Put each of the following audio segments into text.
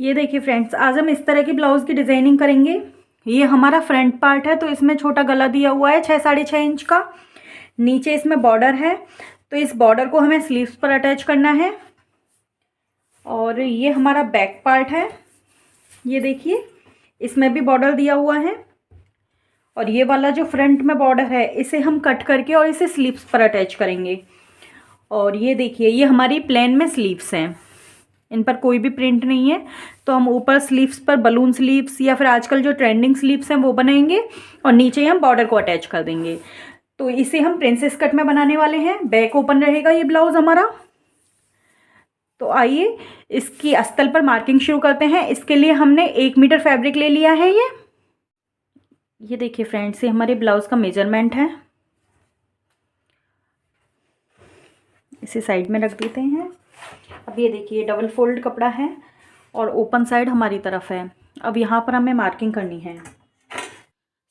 ये देखिए फ्रेंड्स, आज हम इस तरह की ब्लाउज़ की डिज़ाइनिंग करेंगे। ये हमारा फ्रंट पार्ट है, तो इसमें छोटा गला दिया हुआ है 6 साढ़े 6 इंच का। नीचे इसमें बॉर्डर है, तो इस बॉर्डर को हमें स्लीव्स पर अटैच करना है। और ये हमारा बैक पार्ट है, ये देखिए इसमें भी बॉर्डर दिया हुआ है। और ये वाला जो फ्रंट में बॉर्डर है, इसे हम कट करके और इसे स्लीव्स पर अटैच करेंगे। और ये देखिए, ये हमारी प्लेन में स्लीव्स हैं, इन पर कोई भी प्रिंट नहीं है। तो हम ऊपर स्लीव्स पर बलून स्लीव्स या फिर आजकल जो ट्रेंडिंग स्लीव्स हैं वो बनाएंगे, और नीचे हम बॉर्डर को अटैच कर देंगे। तो इसे हम प्रिंसेस कट में बनाने वाले हैं। बैक ओपन रहेगा ये ब्लाउज हमारा। तो आइए इसकी अस्तर पर मार्किंग शुरू करते हैं। इसके लिए हमने 1 मीटर फैब्रिक ले लिया है। ये देखिए फ्रेंड्स, ये हमारे ब्लाउज का मेजरमेंट है। इसे साइड में रख देते हैं। अब ये देखिए डबल फोल्ड कपड़ा है और ओपन साइड हमारी तरफ है। अब यहाँ पर हमें मार्किंग करनी है।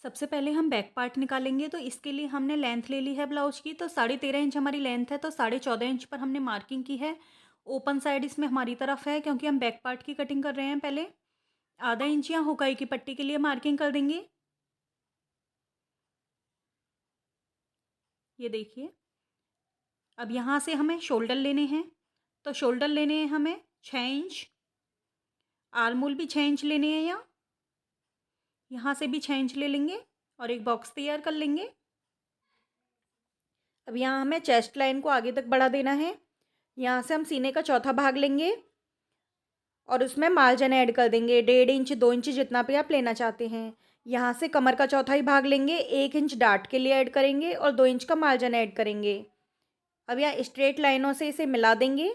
सबसे पहले हम बैक पार्ट निकालेंगे, तो इसके लिए हमने लेंथ ले ली है ब्लाउज की। तो 13.5 इंच हमारी लेंथ है, तो 14.5 इंच पर हमने मार्किंग की है। ओपन साइड इसमें हमारी तरफ है, क्योंकि हम बैक पार्ट की कटिंग कर रहे हैं। पहले आधा इंच या हुकाई की पट्टी के लिए मार्किंग कर देंगे। ये देखिए, अब यहाँ से हमें शोल्डर लेने हैं। तो शोल्डर लेने हैं हमें 6 इंच। आर्मोल भी 6 इंच लेने हैं, यहाँ से भी 6 इंच ले लेंगे और एक बॉक्स तैयार कर लेंगे। अब यहाँ हमें चेस्ट लाइन को आगे तक बढ़ा देना है। यहाँ से हम सीने का चौथा भाग लेंगे और उसमें मार्जिन ऐड कर देंगे 1.5 इंच 2 इंच जितना भी आप लेना चाहते हैं। यहाँ से कमर का चौथा ही भाग लेंगे, 1 इंच डार्ट के लिए ऐड करेंगे और 2 इंच का मार्जिन ऐड करेंगे। अब यहाँ स्ट्रेट लाइनों से इसे मिला देंगे।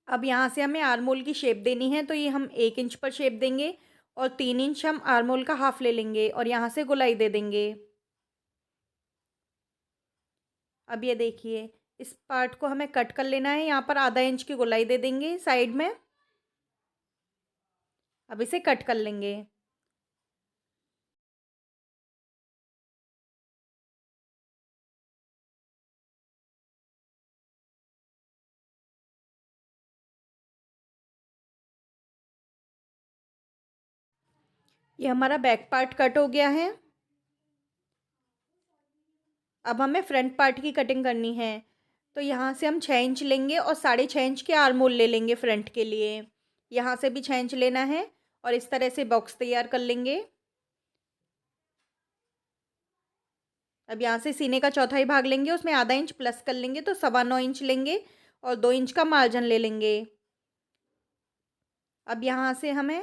अब यहाँ से हमें आर्मोल की शेप देनी है, तो ये हम 1 इंच पर शेप देंगे और 3 इंच हम आर्मोल का हाफ ले लेंगे और यहाँ से गोलाई दे देंगे। अब ये देखिए, इस पार्ट को हमें कट कर लेना है। यहाँ पर आधा इंच की गोलाई दे देंगे साइड में। अब इसे कट कर लेंगे। ये हमारा बैक पार्ट कट हो गया है। अब हमें फ्रंट पार्ट की कटिंग करनी है। तो यहाँ से हम 6 इंच लेंगे और 6.5 इंच के आर्मोल ले लेंगे फ्रंट के लिए। यहाँ से भी 6 इंच लेना है और इस तरह से बॉक्स तैयार कर लेंगे। अब यहाँ से सीने का चौथा ही भाग लेंगे, उसमें आधा इंच प्लस कर लेंगे, तो 9.25 इंच लेंगे और 2 इंच का मार्जिन ले लेंगे। अब यहाँ से हमें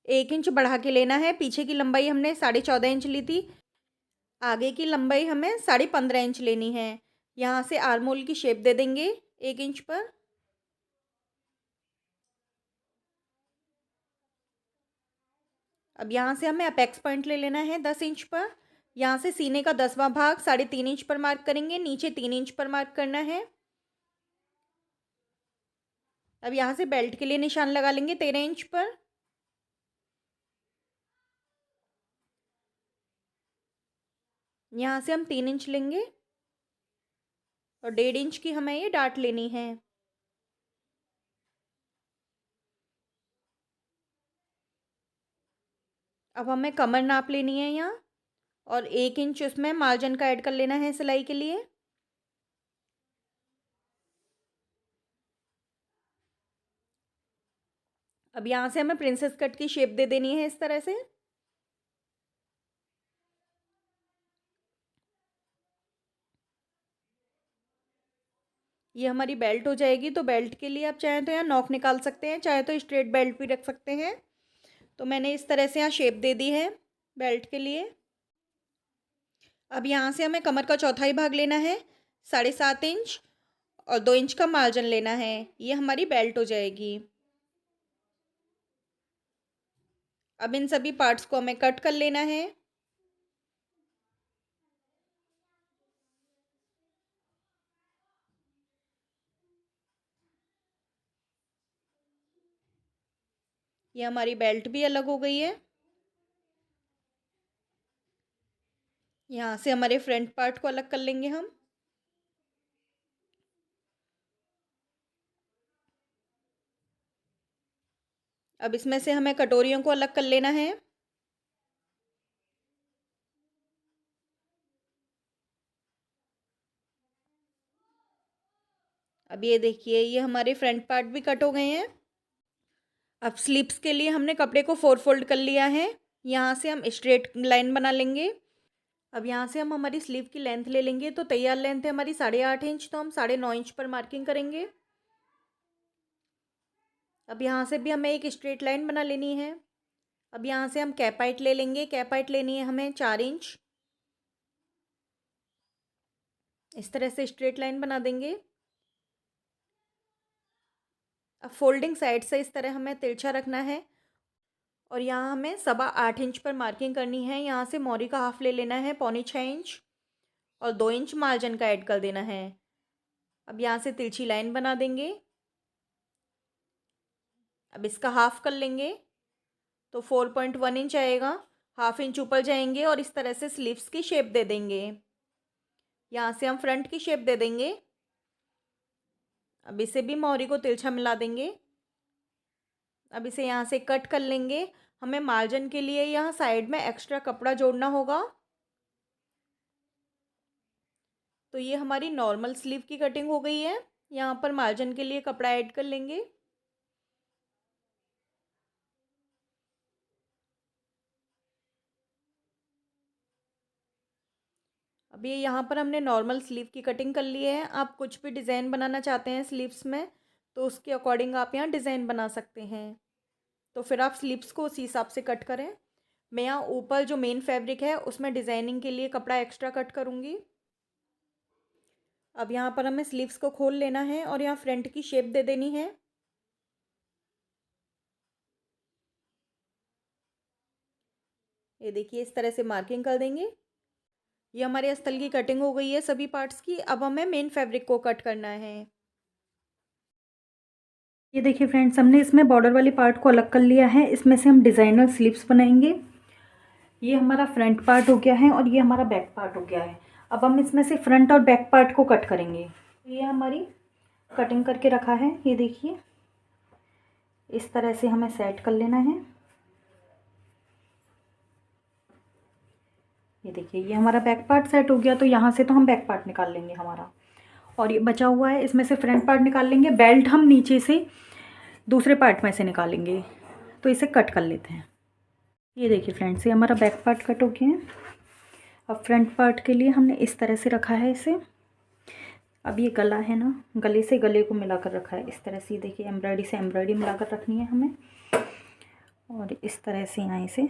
1 इंच बढ़ा के लेना है। पीछे की लंबाई हमने 14.5 इंच ली थी, आगे की लंबाई हमें 15.5 इंच लेनी है। यहाँ से आर्मोल की शेप दे देंगे 1 इंच पर। अब यहाँ से हमें अपेक्स पॉइंट ले लेना है 10 इंच पर। यहाँ से सीने का 10वां भाग 3.5 इंच पर मार्क करेंगे, नीचे 3 इंच पर मार्क करना है। अब यहाँ से बेल्ट के लिए निशान लगा लेंगे 13 इंच पर। यहाँ से हम 3 इंच लेंगे और 1.5 इंच की हमें ये डाट लेनी है। अब हमें कमर नाप लेनी है यहाँ, और 1 इंच उसमें मार्जिन का ऐड कर लेना है सिलाई के लिए। अब यहाँ से हमें प्रिंसेस कट की शेप दे देनी है इस तरह से। ये हमारी बेल्ट हो जाएगी। तो बेल्ट के लिए आप चाहें तो यहाँ नॉक निकाल सकते हैं, चाहे तो स्ट्रेट बेल्ट भी रख सकते हैं। तो मैंने इस तरह से यहाँ शेप दे दी है बेल्ट के लिए। अब यहाँ से हमें कमर का चौथा ही भाग लेना है 7.5 इंच और 2 इंच का मार्जिन लेना है। ये हमारी बेल्ट हो जाएगी। अब इन सभी पार्ट्स को हमें कट कर लेना है। ये हमारी बेल्ट भी अलग हो गई है। यहाँ से हमारे फ्रंट पार्ट को अलग कर लेंगे हम। अब इसमें से हमें कटोरियों को अलग कर लेना है। अब ये देखिए, ये हमारे फ्रंट पार्ट भी कट हो गए हैं। अब स्लीव्स के लिए हमने कपड़े को 4 फोल्ड कर लिया है। यहाँ से हम स्ट्रेट लाइन बना लेंगे। अब यहाँ से हम हमारी स्लीव की लेंथ ले लेंगे। तो तैयार लेंथ है हमारी 8.5 इंच, तो हम 9.5 इंच पर मार्किंग करेंगे। अब यहाँ से भी हमें एक स्ट्रेट लाइन बना लेनी है। अब यहाँ से हम कैप हाइट ले लेंगे। कैप हाइट लेनी है हमें 4 इंच। इस तरह से स्ट्रेट लाइन बना देंगे। अब फोल्डिंग साइड से इस तरह हमें तिरछा रखना है और यहाँ हमें 8.25 इंच पर मार्किंग करनी है। यहाँ से मोरी का हाफ ले लेना है 5.25 इंच और 2 इंच मार्जिन का ऐड कर देना है। अब यहाँ से तिरछी लाइन बना देंगे। अब इसका हाफ कर लेंगे तो 4.1 इंच आएगा। 1/2 इंच ऊपर जाएंगे और इस तरह से स्लीव्स की शेप दे देंगे। यहाँ से हम फ्रंट की शेप दे देंगे। अब इसे भी मोहरी को तिरछा मिला देंगे। अब इसे यहाँ से कट कर लेंगे। हमें मार्जिन के लिए यहाँ साइड में एक्स्ट्रा कपड़ा जोड़ना होगा। तो ये हमारी नॉर्मल स्लीव की कटिंग हो गई है। यहाँ पर मार्जिन के लिए कपड़ा ऐड कर लेंगे। अब ये यहाँ पर हमने नॉर्मल स्लीव की कटिंग कर ली है। आप कुछ भी डिज़ाइन बनाना चाहते हैं स्लीव्स में तो उसके अकॉर्डिंग आप यहाँ डिज़ाइन बना सकते हैं। तो फिर आप स्लीव्स को उसी हिसाब से कट करें। मैं यहाँ ऊपर जो मेन फैब्रिक है उसमें डिज़ाइनिंग के लिए कपड़ा एक्स्ट्रा कट करूँगी। अब यहाँ पर हमें स्लीव्स को खोल लेना है और यहाँ फ्रंट की शेप दे देनी है। ये देखिए, इस तरह से मार्किंग कर देंगे। ये हमारे अस्तर की कटिंग हो गई है सभी पार्ट्स की। अब हमें मेन फैब्रिक को कट करना है। ये देखिए फ्रेंड्स, हमने इसमें बॉर्डर वाली पार्ट को अलग कर लिया है। इसमें से हम डिज़ाइनर स्लीव्स बनाएंगे। ये हमारा फ्रंट पार्ट हो गया है और ये हमारा बैक पार्ट हो गया है। अब हम इसमें से फ्रंट और बैक पार्ट को कट करेंगे। ये हमारी कटिंग करके रखा है। ये देखिए, इस तरह से हमें सेट कर लेना है। ये देखिए, ये हमारा बैक पार्ट सेट हो गया। तो यहाँ से तो हम बैक पार्ट निकाल लेंगे हमारा, और ये बचा हुआ है इसमें से फ्रंट पार्ट निकाल लेंगे। बेल्ट हम नीचे से दूसरे पार्ट में से निकालेंगे। तो इसे कट कर लेते हैं। ये देखिए फ्रेंड्स, ये हमारा बैक पार्ट कट हो गया है। अब फ्रंट पार्ट के लिए हमने इस तरह से रखा है इसे। अब ये गला है ना, गले से गले को मिलाकर रखा है इस तरह से। देखिए, एम्ब्रॉयडरी से एम्ब्रॉयडरी मिलाकर रखनी है हमें और इस तरह से यहाँ इसे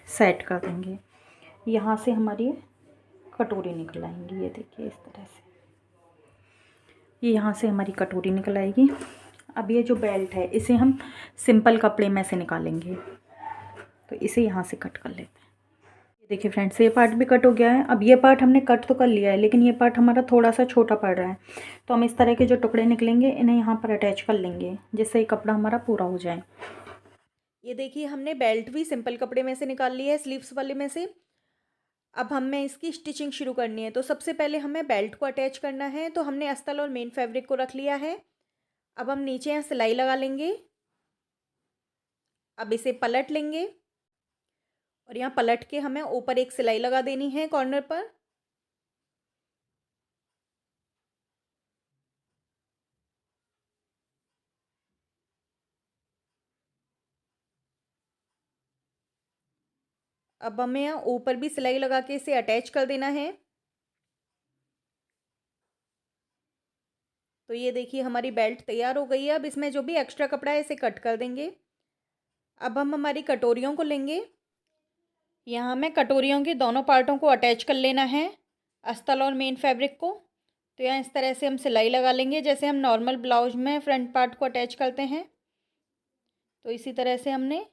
सेट कर देंगे। यहाँ से हमारी कटोरी निकल आएंगी। ये देखिए, इस तरह से ये यहाँ से हमारी कटोरी निकल आएगी। अब ये जो बेल्ट है इसे हम सिंपल कपड़े में से निकालेंगे। तो इसे यहाँ से कट कर लेते हैं। ये देखिए फ्रेंड्स, ये पार्ट भी कट हो गया है। अब ये पार्ट हमने कट तो कर लिया है, लेकिन ये पार्ट हमारा थोड़ा सा छोटा पड़ रहा है। तो हम इस तरह के जो टुकड़े निकलेंगे इन्हें यहाँ पर अटैच कर लेंगे, जिससे ये कपड़ा हमारा पूरा हो जाए। ये देखिए, हमने बेल्ट भी सिंपल कपड़े में से निकाल लिया है, स्लीव्स वाले में से। अब हमें इसकी स्टिचिंग शुरू करनी है। तो सबसे पहले हमें बेल्ट को अटैच करना है। तो हमने अस्तर और मेन फैब्रिक को रख लिया है। अब हम नीचे यहाँ सिलाई लगा लेंगे। अब इसे पलट लेंगे और यहाँ पलट के हमें ऊपर एक सिलाई लगा देनी है कॉर्नर पर। अब हमें यहाँ ऊपर भी सिलाई लगा के इसे अटैच कर देना है। तो ये देखिए, हमारी बेल्ट तैयार हो गई है। अब इसमें जो भी एक्स्ट्रा कपड़ा है इसे कट कर देंगे। अब हम हमारी कटोरियों को लेंगे। यहाँ हमें कटोरियों के दोनों पार्टों को अटैच कर लेना है, अस्तर और मेन फैब्रिक को। तो यहाँ इस तरह से हम सिलाई लगा लेंगे, जैसे हम नॉर्मल ब्लाउज में फ्रंट पार्ट को अटैच करते हैं। तो इसी तरह से हमने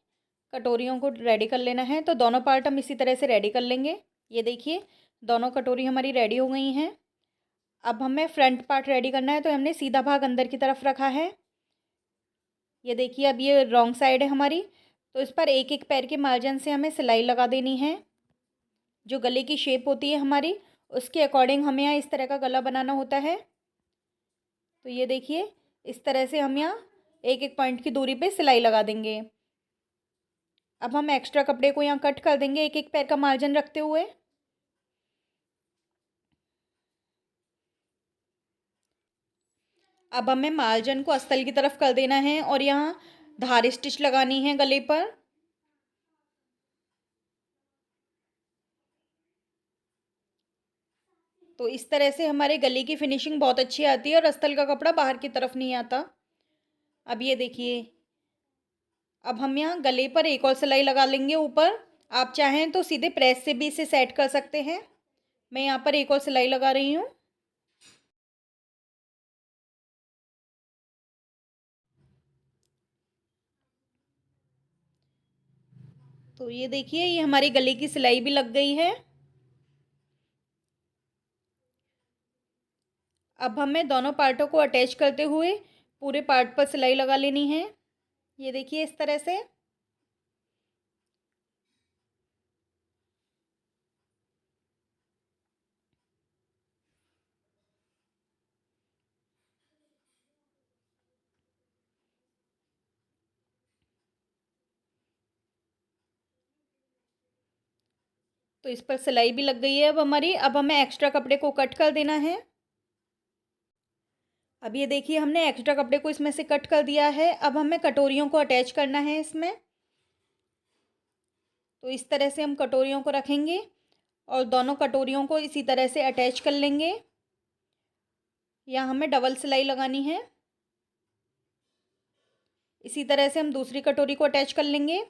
कटोरियों को रेडी कर लेना है। तो दोनों पार्ट हम इसी तरह से रेडी कर लेंगे। ये देखिए, दोनों कटोरी हमारी रेडी हो गई हैं। अब हमें फ्रंट पार्ट रेडी करना है। तो हमने सीधा भाग अंदर की तरफ रखा है। ये देखिए, अब ये रॉन्ग साइड है हमारी। तो इस पर एक एक पैर के मार्जिन से हमें सिलाई लगा देनी है। जो गले की शेप होती है हमारी, उसके अकॉर्डिंग हमें यहाँ इस तरह का गला बनाना होता है। तो ये देखिए, इस तरह से हम यहाँ एक एक पॉइंट की दूरी पे सिलाई लगा देंगे। अब हम एक्स्ट्रा कपड़े को यहाँ कट कर देंगे एक एक पैर का मार्जिन रखते हुए। अब हमें मार्जिन को अस्तर की तरफ कर देना है और यहाँ धार स्टिच लगानी है गले पर। तो इस तरह से हमारे गले की फिनिशिंग बहुत अच्छी आती है और अस्तर का कपड़ा बाहर की तरफ नहीं आता। अब ये देखिए, अब हम यहाँ गले पर एक और सिलाई लगा लेंगे ऊपर। आप चाहें तो सीधे प्रेस से भी इसे सेट कर सकते हैं। मैं यहाँ पर एक और सिलाई लगा रही हूँ। तो ये देखिए, ये हमारी गले की सिलाई भी लग गई है। अब हमें दोनों पार्टों को अटैच करते हुए पूरे पार्ट पर सिलाई लगा लेनी है। ये देखिए इस तरह से। तो इस पर सिलाई भी लग गई है अब हमारी। अब हमें एक्स्ट्रा कपड़े को कट कर देना है। अब ये देखिए, हमने एक्स्ट्रा कपड़े को इसमें से कट कर दिया है। अब हमें कटोरियों को अटैच करना है इसमें। तो इस तरह से हम कटोरियों को रखेंगे और दोनों कटोरियों को इसी तरह से अटैच कर लेंगे। यहाँ हमें डबल सिलाई लगानी है। इसी तरह से हम दूसरी कटोरी को अटैच कर लेंगे।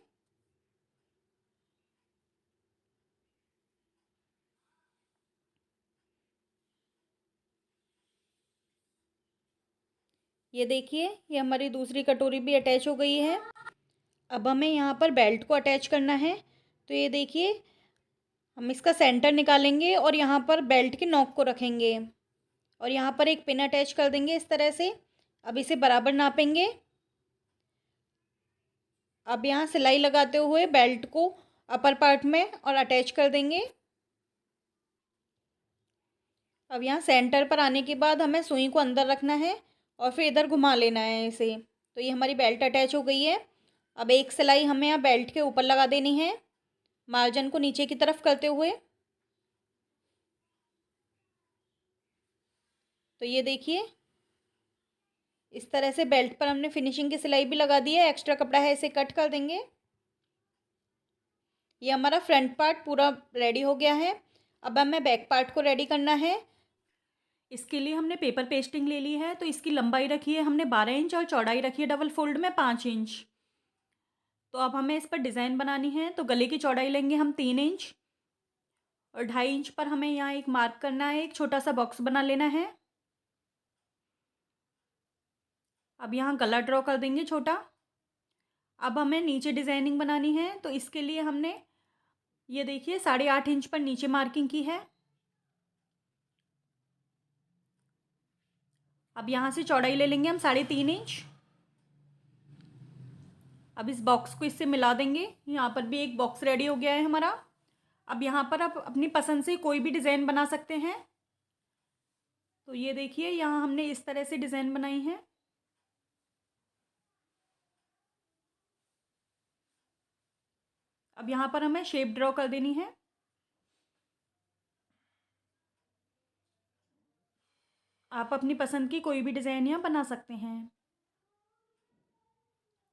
ये देखिए, ये हमारी दूसरी कटोरी भी अटैच हो गई है। अब हमें यहाँ पर बेल्ट को अटैच करना है। तो ये देखिए, हम इसका सेंटर निकालेंगे और यहाँ पर बेल्ट के नॉक को रखेंगे और यहाँ पर एक पिन अटैच कर देंगे इस तरह से। अब इसे बराबर नापेंगे। अब यहाँ सिलाई लगाते हुए बेल्ट को अपर पार्ट में और अटैच कर देंगे। अब यहाँ सेंटर पर आने के बाद हमें सुई को अंदर रखना है और फिर इधर घुमा लेना है इसे। तो ये हमारी बेल्ट अटैच हो गई है। अब एक सिलाई हमें यहाँ बेल्ट के ऊपर लगा देनी है, मार्जिन को नीचे की तरफ करते हुए। तो ये देखिए, इस तरह से बेल्ट पर हमने फिनिशिंग की सिलाई भी लगा दी है। एक्स्ट्रा कपड़ा है, इसे कट कर देंगे। ये हमारा फ्रंट पार्ट पूरा रेडी हो गया है। अब हमें बैक पार्ट को रेडी करना है। इसके लिए हमने पेपर पेस्टिंग ले ली है। तो इसकी लंबाई रखी है हमने 12 इंच और चौड़ाई रखी है डबल फोल्ड में 5 इंच। तो अब हमें इस पर डिज़ाइन बनानी है। तो गले की चौड़ाई लेंगे हम 3 इंच और 2.5 इंच पर हमें यहाँ एक मार्क करना है, एक छोटा सा बॉक्स बना लेना है। अब यहाँ गला ड्रॉ कर देंगे छोटा। अब हमें नीचे डिज़ाइनिंग बनानी है। तो इसके लिए हमने ये देखिए 8.5 इंच पर नीचे मार्किंग की है। अब यहाँ से चौड़ाई ले लेंगे हम 3.5 इंच। अब इस बॉक्स को इससे मिला देंगे। यहाँ पर भी एक बॉक्स रेडी हो गया है हमारा। अब यहाँ पर आप अपनी पसंद से कोई भी डिज़ाइन बना सकते हैं। तो ये देखिए, यहाँ हमने इस तरह से डिज़ाइन बनाई है। अब यहाँ पर हमें शेप ड्रॉ कर देनी है। आप अपनी पसंद की कोई भी डिज़ाइन यहाँ बना सकते हैं।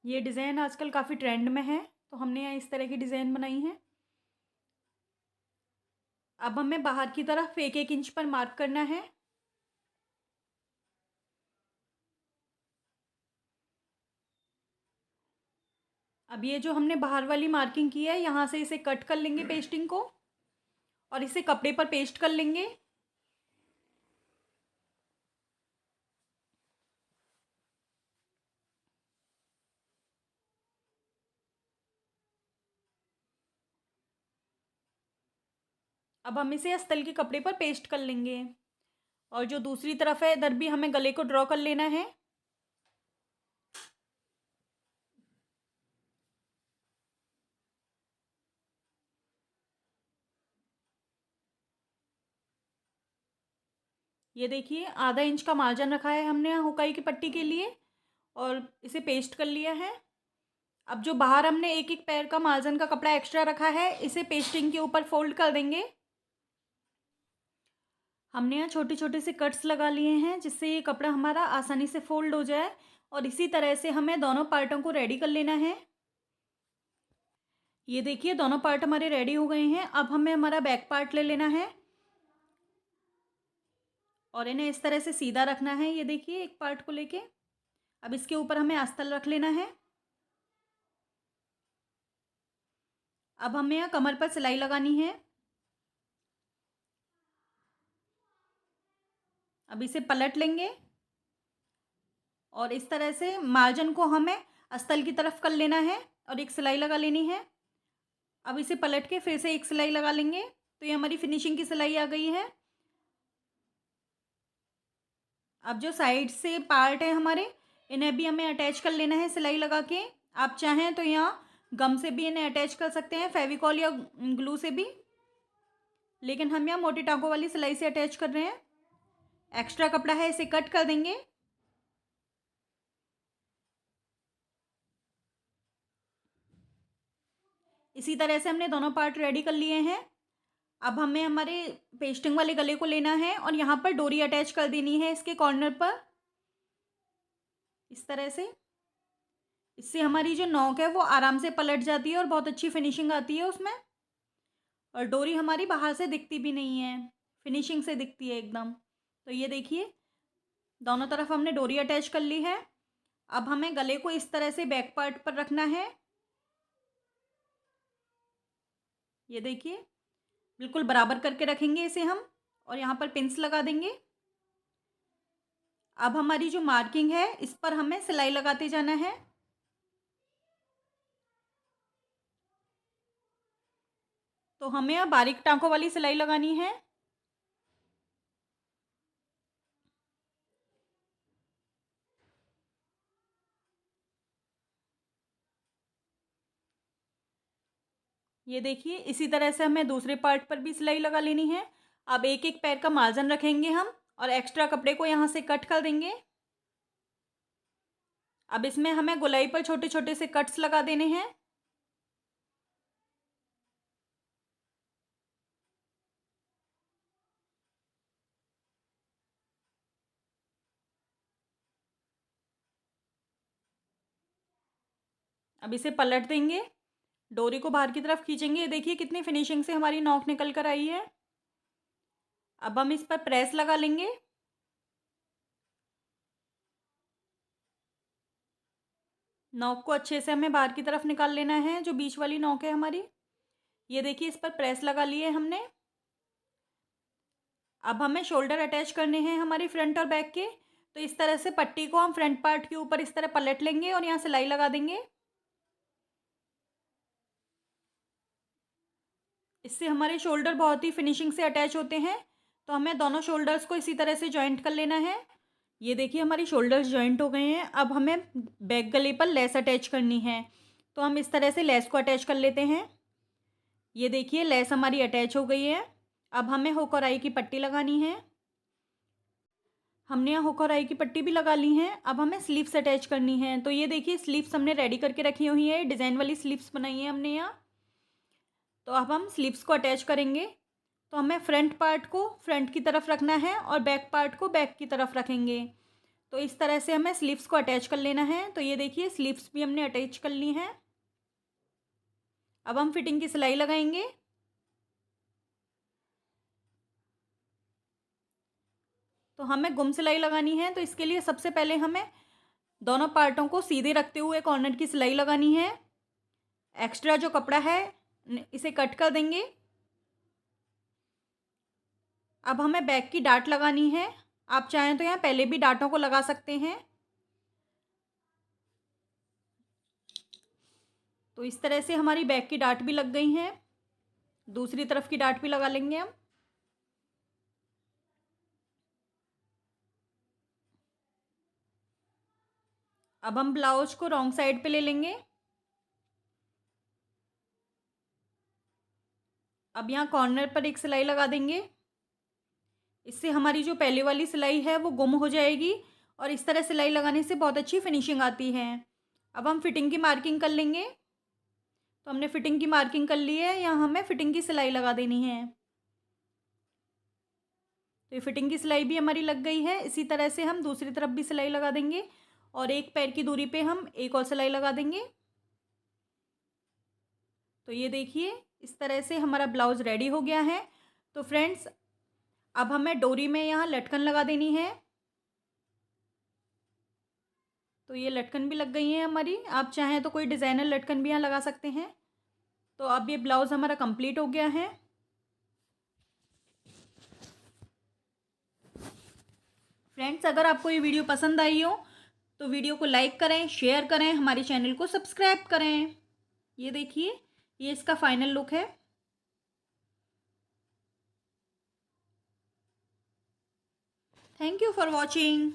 ये डिज़ाइन आजकल काफ़ी ट्रेंड में है, तो हमने यहाँ इस तरह की डिज़ाइन बनाई है। अब हमें बाहर की तरफ 1-1 इंच पर मार्क करना है। अब ये जो हमने बाहर वाली मार्किंग की है, यहाँ से इसे कट कर लेंगे पेस्टिंग को और इसे कपड़े पर पेस्ट कर लेंगे। अब हम इसे अस्तर के कपड़े पर पेस्ट कर लेंगे और जो दूसरी तरफ है, इधर भी हमें गले को ड्रॉ कर लेना है। ये देखिए, ½ इंच का मार्जिन रखा है हमने यहाँ हुकाई की पट्टी के लिए और इसे पेस्ट कर लिया है। अब जो बाहर हमने एक एक पैर का मार्जिन का कपड़ा एक्स्ट्रा रखा है, इसे पेस्टिंग के ऊपर फोल्ड कर देंगे। हमने यहाँ छोटे छोटे से कट्स लगा लिए हैं, जिससे ये कपड़ा हमारा आसानी से फोल्ड हो जाए। और इसी तरह से हमें दोनों पार्टों को रेडी कर लेना है। ये देखिए दोनों पार्ट हमारे रेडी हो गए हैं। अब हमें हमारा बैक पार्ट ले लेना है और इन्हें इस तरह से सीधा रखना है। ये देखिए एक पार्ट को लेके अब इसके ऊपर हमें आस्तीन रख लेना है। अब हमें यहाँ कमर पर सिलाई लगानी है। अब इसे पलट लेंगे और इस तरह से मार्जिन को हमें अस्तर की तरफ कर लेना है और एक सिलाई लगा लेनी है। अब इसे पलट के फिर से एक सिलाई लगा लेंगे। तो ये हमारी फिनिशिंग की सिलाई आ गई है। अब जो साइड से पार्ट है हमारे, इन्हें भी हमें अटैच कर लेना है सिलाई लगा के। आप चाहें तो यहाँ गम से भी इन्हें अटैच कर सकते हैं, फेविकॉल या ग्लू से भी, लेकिन हम यहाँ मोटी टाँकों वाली सिलाई से अटैच कर रहे हैं। एक्स्ट्रा कपड़ा है इसे कट कर देंगे। इसी तरह से हमने दोनों पार्ट रेडी कर लिए हैं। अब हमें हमारे पेस्टिंग वाले गले को लेना है और यहाँ पर डोरी अटैच कर देनी है इसके कॉर्नर पर, इस तरह से। इससे हमारी जो नॉक है वो आराम से पलट जाती है और बहुत अच्छी फिनिशिंग आती है उसमें। और डोरी हमारी बाहर से दिखती भी नहीं है, फिनिशिंग से दिखती है एकदम। तो ये देखिए दोनों तरफ हमने डोरी अटैच कर ली है। अब हमें गले को इस तरह से बैक पार्ट पर रखना है। ये देखिए बिल्कुल बराबर करके रखेंगे इसे हम और यहाँ पर पिंस लगा देंगे। अब हमारी जो मार्किंग है इस पर हमें सिलाई लगाते जाना है। तो हमें अब बारीक टाँकों वाली सिलाई लगानी है। ये देखिए इसी तरह से हमें दूसरे पार्ट पर भी सिलाई लगा लेनी है। अब एक एक पैर का मार्जिन रखेंगे हम और एक्स्ट्रा कपड़े को यहाँ से कट कर देंगे। अब इसमें हमें गोलाई पर छोटे छोटे से कट्स लगा देने हैं। अब इसे पलट देंगे, डोरी को बाहर की तरफ खींचेंगे। ये देखिए कितनी फिनिशिंग से हमारी नॉक निकल कर आई है। अब हम इस पर प्रेस लगा लेंगे। नॉक को अच्छे से हमें बाहर की तरफ निकाल लेना है, जो बीच वाली नॉक है हमारी। ये देखिए इस पर प्रेस लगा लिए हमने। अब हमें शोल्डर अटैच करने हैं हमारी फ्रंट और बैक के। तो इस तरह से पट्टी को हम फ्रंट पार्ट के ऊपर इस तरह पलट लेंगे और यहाँ सिलाई लगा देंगे। इससे हमारे शोल्डर बहुत ही फिनिशिंग से अटैच होते हैं। तो हमें दोनों शोल्डर्स को इसी तरह से जॉइंट कर लेना है। ये देखिए हमारी शोल्डर्स जॉइंट हो गए हैं। अब हमें बैक गले पर लेस अटैच करनी है। तो हम इस तरह से लेस को अटैच कर लेते हैं। ये देखिए लेस हमारी अटैच हो गई है। अब हमें हुक और आई की पट्टी लगानी है। हमने यहाँ हुक और आई की पट्टी भी लगा ली है। अब हमें स्लीव्स अटैच करनी है। तो ये देखिए स्लीव्स हमने रेडी करके रखी हुई है, डिज़ाइन वाली स्लीव्स बनाई है हमने यहाँ। तो अब हम स्लीव्स को अटैच करेंगे। तो हमें फ्रंट पार्ट को फ्रंट की तरफ रखना है और बैक पार्ट को बैक की तरफ रखेंगे। तो इस तरह से हमें स्लीव्स को अटैच कर लेना है। तो ये देखिए स्लीव्स भी हमने अटैच कर ली हैं। अब हम फिटिंग की सिलाई लगाएंगे। तो हमें गुम सिलाई लगानी है। तो इसके लिए सबसे पहले हमें दोनों पार्टों को सीधे रखते हुए कॉर्नर की सिलाई लगानी है। एक्स्ट्रा जो कपड़ा है इसे कट कर देंगे। अब हमें बैक की डाट लगानी है। आप चाहें तो यहाँ पहले भी डाटों को लगा सकते हैं। तो इस तरह से हमारी बैक की डाट भी लग गई हैं। दूसरी तरफ की डाट भी लगा लेंगे हम। अब हम ब्लाउज को रॉन्ग साइड पे ले लेंगे। अब यहाँ कॉर्नर पर एक सिलाई लगा देंगे। इससे हमारी जो पहले वाली सिलाई है वो गुम हो जाएगी और इस तरह सिलाई लगाने से बहुत अच्छी फिनिशिंग आती है। अब हम फिटिंग की मार्किंग कर लेंगे। तो हमने फिटिंग की मार्किंग कर ली है, यहाँ हमें फिटिंग की सिलाई लगा देनी है। तो ये फिटिंग की सिलाई भी हमारी लग गई है। इसी तरह से हम दूसरी तरफ भी सिलाई लगा देंगे और एक पैर की दूरी पे हम एक और सिलाई लगा देंगे। तो ये देखिए इस तरह से हमारा ब्लाउज़ रेडी हो गया है। तो फ्रेंड्स अब हमें डोरी में यहाँ लटकन लगा देनी है। तो ये लटकन भी लग गई है हमारी। आप चाहें तो कोई डिज़ाइनर लटकन भी यहाँ लगा सकते हैं। तो अब ये ब्लाउज़ हमारा कंप्लीट हो गया है। फ्रेंड्स अगर आपको ये वीडियो पसंद आई हो तो वीडियो को लाइक करें, शेयर करें, हमारे चैनल को सब्सक्राइब करें। ये देखिए ये इसका फाइनल लुक है। Thank you for watching.